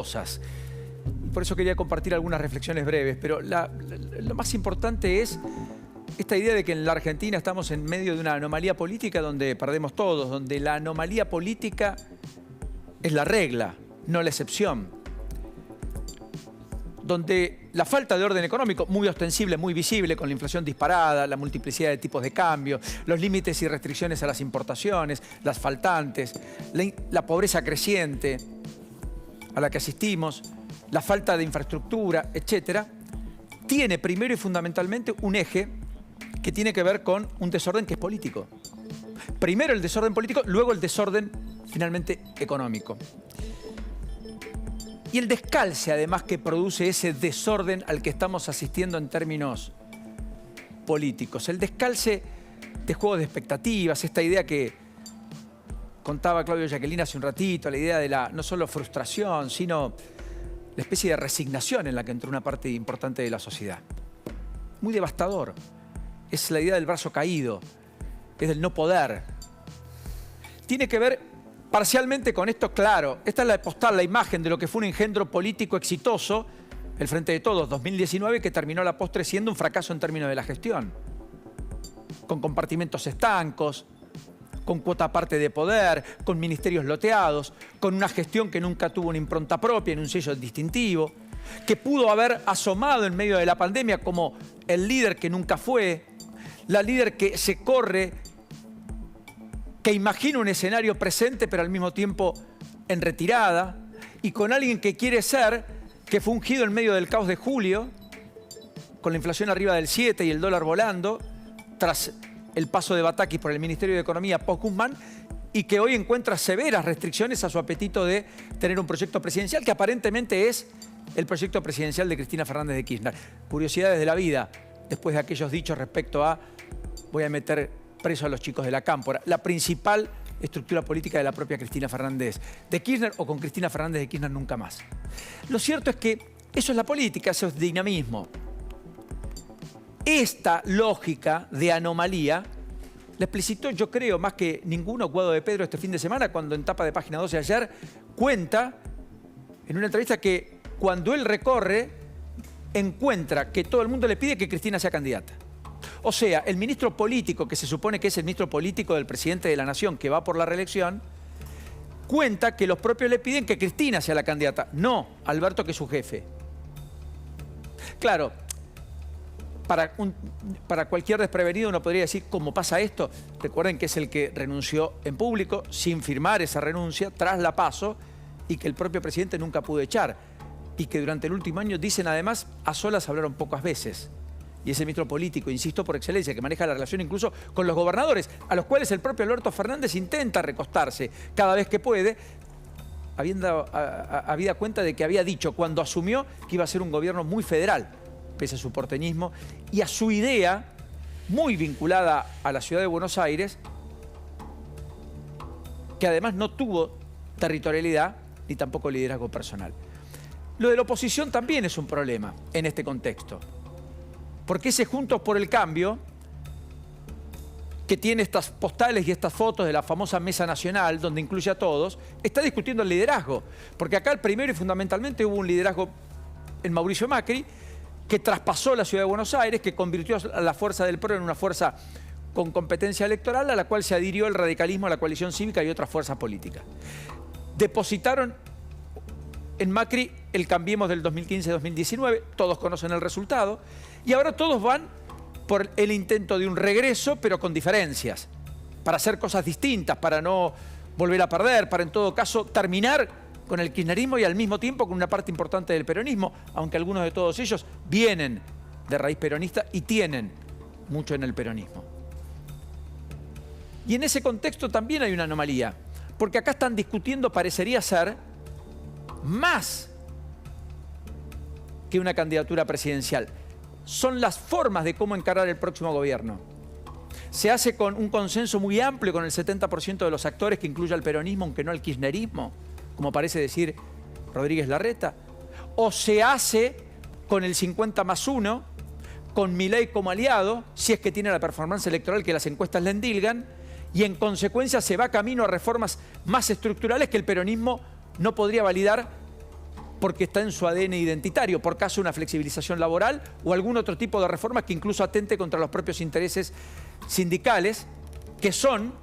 cosas. Por eso quería compartir algunas reflexiones breves, pero lo más importante es esta idea de que en la Argentina estamos en medio de una anomalía política donde perdemos todos, donde la anomalía política es la regla, no la excepción. Donde la falta de orden económico, muy ostensible, muy visible, con la inflación disparada, la multiplicidad de tipos de cambio, los límites y restricciones a las importaciones, las faltantes, la pobreza creciente a la que asistimos, la falta de infraestructura, etcétera, tiene primero y fundamentalmente un eje que tiene que ver con un desorden que es político. Primero el desorden político, luego el desorden finalmente económico. Y el descalce, además, que produce ese desorden al que estamos asistiendo en términos políticos. El descalce de juegos de expectativas, esta idea que contaba Claudio Yaquelin hace un ratito, la idea de la no solo frustración, sino la especie de resignación en la que entró una parte importante de la sociedad. Muy devastador. Es la idea del brazo caído, es del no poder. Tiene que ver parcialmente con esto, claro. Esta es la postal, la imagen de lo que fue un engendro político exitoso, el Frente de Todos 2019, que terminó a la postre siendo un fracaso en términos de la gestión. Con compartimentos estancos, con cuota aparte de poder, con ministerios loteados, con una gestión que nunca tuvo una impronta propia, en un sello distintivo, que pudo haber asomado en medio de la pandemia como el líder que nunca fue, la líder que se corre, que imagina un escenario presente pero al mismo tiempo en retirada, y con alguien que quiere ser, que fue ungido en medio del caos de julio, con la inflación arriba del 7 y el dólar volando, tras el paso de Batakis por el Ministerio de Economía post-Guzmán, y que hoy encuentra severas restricciones a su apetito de tener un proyecto presidencial que aparentemente es el proyecto presidencial de Cristina Fernández de Kirchner. Curiosidades de la vida, después de aquellos dichos respecto a voy a meter preso a los chicos de la Cámpora, la principal estructura política de la propia Cristina Fernández de Kirchner, o con Cristina Fernández de Kirchner nunca más. Lo cierto es que eso es la política, eso es dinamismo. Esta lógica de anomalía la explicitó, yo creo, más que ninguno, Guado de Pedro este fin de semana, cuando en tapa de Página 12 ayer cuenta en una entrevista que cuando él recorre encuentra que todo el mundo le pide que Cristina sea candidata. O sea, el ministro político, que se supone que es el ministro político del presidente de la Nación, que va por la reelección, cuenta que los propios le piden que Cristina sea la candidata, no Alberto, que es su jefe. Claro, para cualquier desprevenido uno podría decir, ¿cómo pasa esto? Recuerden que es el que renunció en público, sin firmar esa renuncia, tras la PASO, y que el propio presidente nunca pudo echar. Y que durante el último año, dicen además, a solas hablaron pocas veces. Y ese ministro político, insisto, por excelencia, que maneja la relación incluso con los gobernadores, a los cuales el propio Alberto Fernández intenta recostarse cada vez que puede, habida cuenta de que había dicho cuando asumió que iba a ser un gobierno muy federal, pese a su porteñismo, y a su idea, muy vinculada a la ciudad de Buenos Aires, que además no tuvo territorialidad ni tampoco liderazgo personal. Lo de la oposición también es un problema en este contexto. Porque ese Juntos por el Cambio, que tiene estas postales y estas fotos de la famosa Mesa Nacional, donde incluye a todos, está discutiendo el liderazgo. Porque acá el primero y fundamentalmente hubo un liderazgo en Mauricio Macri, que traspasó la ciudad de Buenos Aires, que convirtió a la fuerza del PRO en una fuerza con competencia electoral, a la cual se adhirió el radicalismo, la coalición cívica y otras fuerzas políticas. Depositaron en Macri el Cambiemos del 2015-2019, todos conocen el resultado, y ahora todos van por el intento de un regreso, pero con diferencias, para hacer cosas distintas, para no volver a perder, para en todo caso terminar con el kirchnerismo y al mismo tiempo con una parte importante del peronismo, aunque algunos de todos ellos vienen de raíz peronista y tienen mucho en el peronismo. Y en ese contexto también hay una anomalía, porque acá están discutiendo, parecería ser, más que una candidatura presidencial. Son las formas de cómo encarar el próximo gobierno. Se hace con un consenso muy amplio con el 70% de los actores, que incluye al peronismo, aunque no al kirchnerismo, como parece decir Rodríguez Larreta. O se hace con el 50+1, con Milei como aliado, si es que tiene la performance electoral que las encuestas le endilgan, y en consecuencia se va camino a reformas más estructurales que el peronismo no podría validar porque está en su ADN identitario, por caso una flexibilización laboral o algún otro tipo de reforma que incluso atente contra los propios intereses sindicales, que son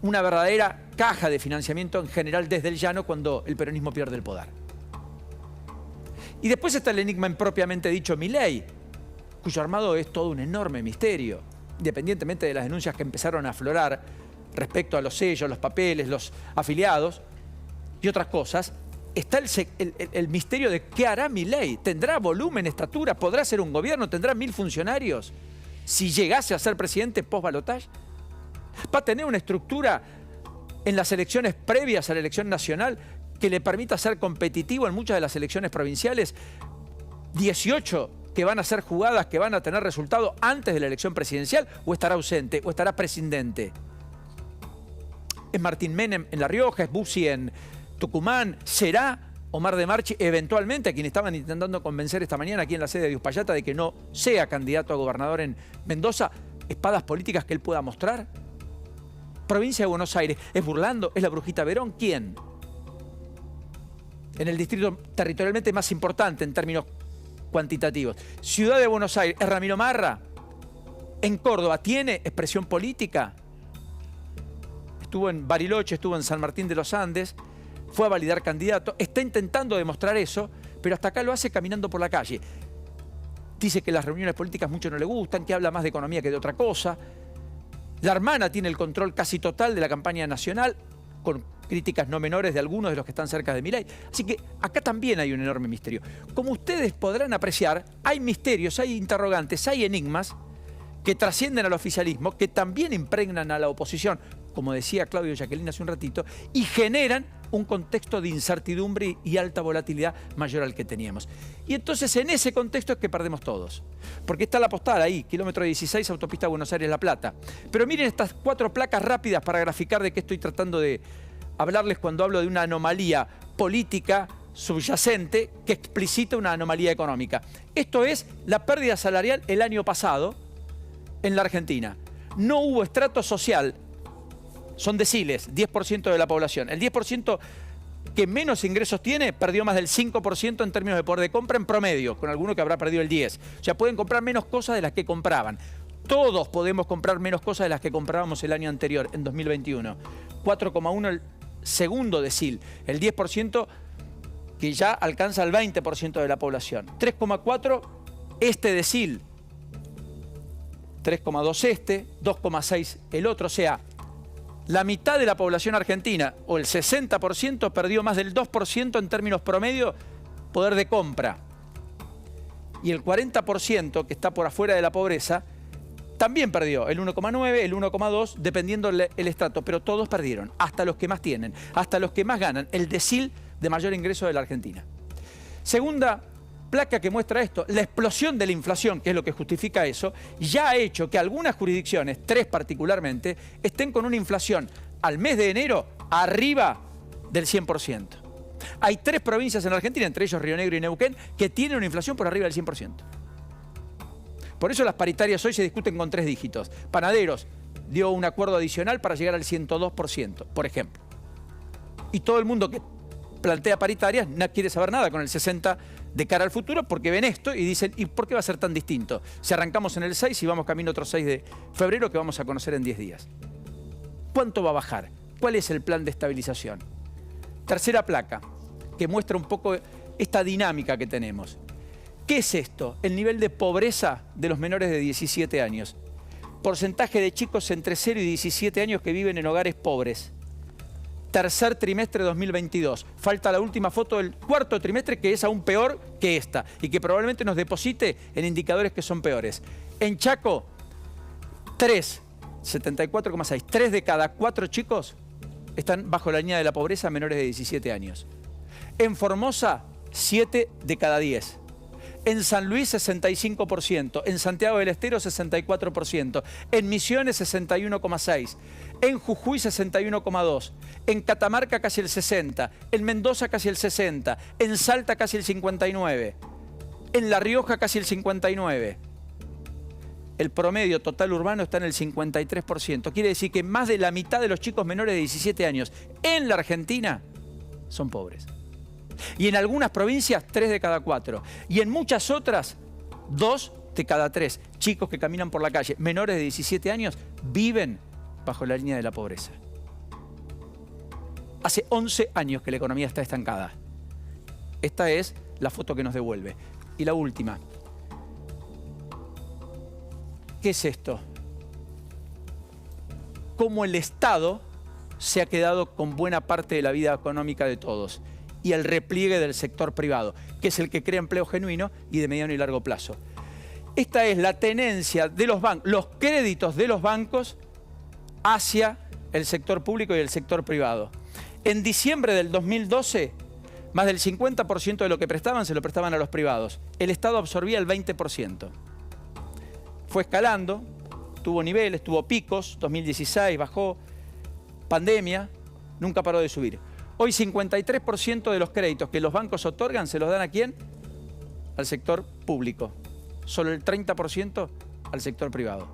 una verdadera caja de financiamiento en general desde el llano cuando el peronismo pierde el poder. Y después está el enigma propiamente dicho Milei, cuyo armado es todo un enorme misterio, independientemente de las denuncias que empezaron a aflorar respecto a los sellos, los papeles, los afiliados y otras cosas. Está el misterio de qué hará Milei. ¿Tendrá volumen, estatura? ¿Podrá ser un gobierno? ¿Tendrá 1000 funcionarios? Si llegase a ser presidente post-balotaje, ¿va a tener una estructura en las elecciones previas a la elección nacional que le permita ser competitivo en muchas de las elecciones provinciales? 18 que van a ser jugadas, que van a tener resultado antes de la elección presidencial, ¿o estará ausente, o estará prescindente? ¿Es Martín Menem en La Rioja? ¿Es Bussi en Tucumán? ¿Será Omar de Marchi eventualmente, a quien estaban intentando convencer esta mañana aquí en la sede de Uspallata de que no sea candidato a gobernador en Mendoza? ¿Espadas políticas que él pueda mostrar? Provincia de Buenos Aires, ¿es Burlando? ¿Es la Brujita Verón? ¿Quién? En el distrito territorialmente más importante en términos cuantitativos. Ciudad de Buenos Aires, ¿es Ramiro Marra? En Córdoba, ¿tiene expresión política? Estuvo en Bariloche, estuvo en San Martín de los Andes, fue a validar candidato, está intentando demostrar eso, pero hasta acá lo hace caminando por la calle. Dice que las reuniones políticas mucho no le gustan, que habla más de economía que de otra cosa. La hermana tiene el control casi total de la campaña nacional, con críticas no menores de algunos de los que están cerca de Milei. Así que acá también hay un enorme misterio. Como ustedes podrán apreciar, hay misterios, hay interrogantes, hay enigmas que trascienden al oficialismo, que también impregnan a la oposición, como decía Claudio Jacqueline hace un ratito, y generan un contexto de incertidumbre y alta volatilidad mayor al que teníamos. Y entonces en ese contexto es que perdemos todos. Porque está la postal ahí, kilómetro 16, autopista Buenos Aires-La Plata. Pero miren estas 4 placas rápidas para graficar de qué estoy tratando de hablarles cuando hablo de una anomalía política subyacente que explicita una anomalía económica. Esto es la pérdida salarial el año pasado en la Argentina. No hubo estrato social. Son deciles, 10% de la población. El 10% que menos ingresos tiene perdió más del 5% en términos de poder de compra en promedio, con alguno que habrá perdido el 10%. O sea, pueden comprar menos cosas de las que compraban. Todos podemos comprar menos cosas de las que comprábamos el año anterior, en 2021. 4,1 el segundo decil. El 10% que ya alcanza el 20% de la población. 3,4 este decil. 3,2 este, 2,6 el otro. O sea, la mitad de la población argentina, o el 60%, perdió más del 2% en términos promedio poder de compra. Y el 40%, que está por afuera de la pobreza, también perdió el 1,9, el 1,2, dependiendo el estrato. Pero todos perdieron, hasta los que más tienen, hasta los que más ganan, el decil de mayor ingreso de la Argentina. Segunda placa que muestra esto, la explosión de la inflación, que es lo que justifica eso, ya ha hecho que algunas jurisdicciones, 3 particularmente, estén con una inflación al mes de enero arriba del 100%. Hay 3 provincias en la Argentina, entre ellos Río Negro y Neuquén, que tienen una inflación por arriba del 100%. Por eso las paritarias hoy se discuten con 3 dígitos. Panaderos dio un acuerdo adicional para llegar al 102%, por ejemplo. Y todo el mundo que plantea paritarias no quiere saber nada con el 60% de cara al futuro, porque ven esto y dicen, ¿y por qué va a ser tan distinto? Si arrancamos en el 6 y vamos camino otro 6 de febrero que vamos a conocer en 10 días. ¿Cuánto va a bajar? ¿Cuál es el plan de estabilización? Tercera placa, que muestra un poco esta dinámica que tenemos. ¿Qué es esto? El nivel de pobreza de los menores de 17 años. Porcentaje de chicos entre 0 y 17 años que viven en hogares pobres. Tercer trimestre de 2022. Falta la última foto del cuarto trimestre, que es aún peor que esta y que probablemente nos deposite en indicadores que son peores. En Chaco, 74,6. 3 de cada 4 chicos están bajo la línea de la pobreza menores de 17 años. En Formosa, 7 de cada 10. En San Luis, 65%. En Santiago del Estero, 64%. En Misiones, 61,6%. En Jujuy, 61,2%. En Catamarca, casi el 60%. En Mendoza, casi el 60%. En Salta, casi el 59%. En La Rioja, casi el 59%. El promedio total urbano está en el 53%. Quiere decir que más de la mitad de los chicos menores de 17 años en la Argentina son pobres. Y en algunas provincias, 3 de cada 4. Y en muchas otras, 2 de cada 3 chicos que caminan por la calle, menores de 17 años, viven bajo la línea de la pobreza. Hace 11 años que la economía está estancada. Esta es la foto que nos devuelve. Y la última. ¿Qué es esto? Cómo el Estado se ha quedado con buena parte de la vida económica de todos y el repliegue del sector privado, que es el que crea empleo genuino y de mediano y largo plazo. Esta es la tenencia de los bancos, los créditos de los bancos hacia el sector público y el sector privado. En diciembre del 2012, más del 50% de lo que prestaban se lo prestaban a los privados. El Estado absorbía el 20%. Fue escalando, tuvo niveles, tuvo picos, 2016 bajó, pandemia, nunca paró de subir. Hoy 53% de los créditos que los bancos otorgan se los dan ¿a quién? Al sector público. Solo el 30% al sector privado.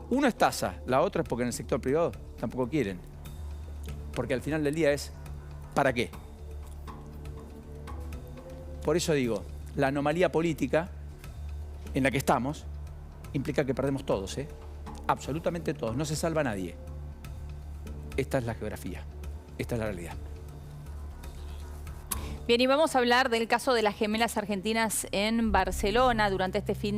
Uno es tasa, la otra es porque en el sector privado tampoco quieren. Porque al final del día es ¿para qué? Por eso digo, la anomalía política en la que estamos implica que perdemos todos, absolutamente todos, no se salva nadie. Esta es la geografía, esta es la realidad. Bien, y vamos a hablar del caso de las gemelas argentinas en Barcelona durante este fin